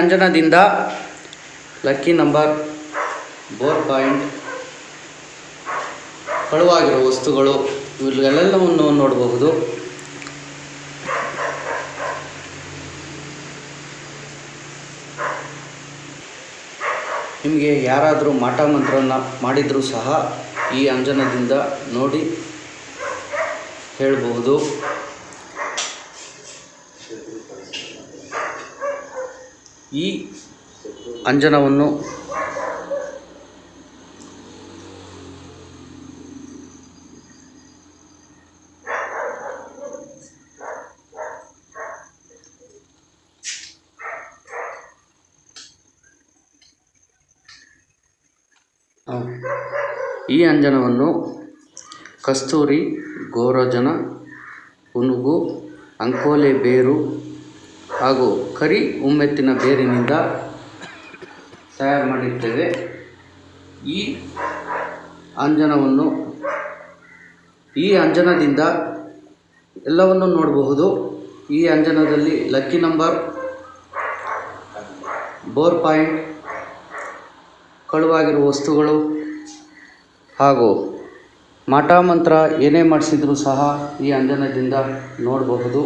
ಅಂಜನದಿಂದ lucky number, bore point, ಕಳುವಾಗಿರುವ ವಸ್ತುಗಳು ಇವೆಲ್ಲವನ್ನು ನೋಡಬಹುದು. ನಿಮಗೆ ಯಾರಾದರೂ ಮಾಟ ಮಂತ್ರನ ಮಾಡಿದರೂ ಸಹ ಈ ಅಂಜನದಿಂದ ನೋಡಿ ಹೇಳಬಹುದು. ಈ ಅಂಜನವನ್ನು ಕಸ್ತೂರಿ, ಗೋರೋಚನ, ಪುನುಗು, ಅಂಕೋಲೆ ಬೇರು ಹಾಗೂ ಕರಿ ಉಮ್ಮೆತ್ತಿನ ಬೇರಿನಿಂದ ತಯಾರು ಮಾಡಿರ್ತೇವೆ. ಈ ಅಂಜನದಿಂದ ಎಲ್ಲವನ್ನು ನೋಡಬಹುದು. ಈ ಅಂಜನದಲ್ಲಿ ಲಕ್ಕಿ ನಂಬರ್, ಬೋರ್ ಪಾಯಿಂಟ್, ಕಳುವಾಗಿರುವ ವಸ್ತುಗಳು ಹಾಗೂ ಮಾಟ ಮಂತ್ರ ಏನೇ ಮಾಡಿಸಿದರೂ ಸಹ ಈ ಅಂಜನದಿಂದ ನೋಡಬಹುದು.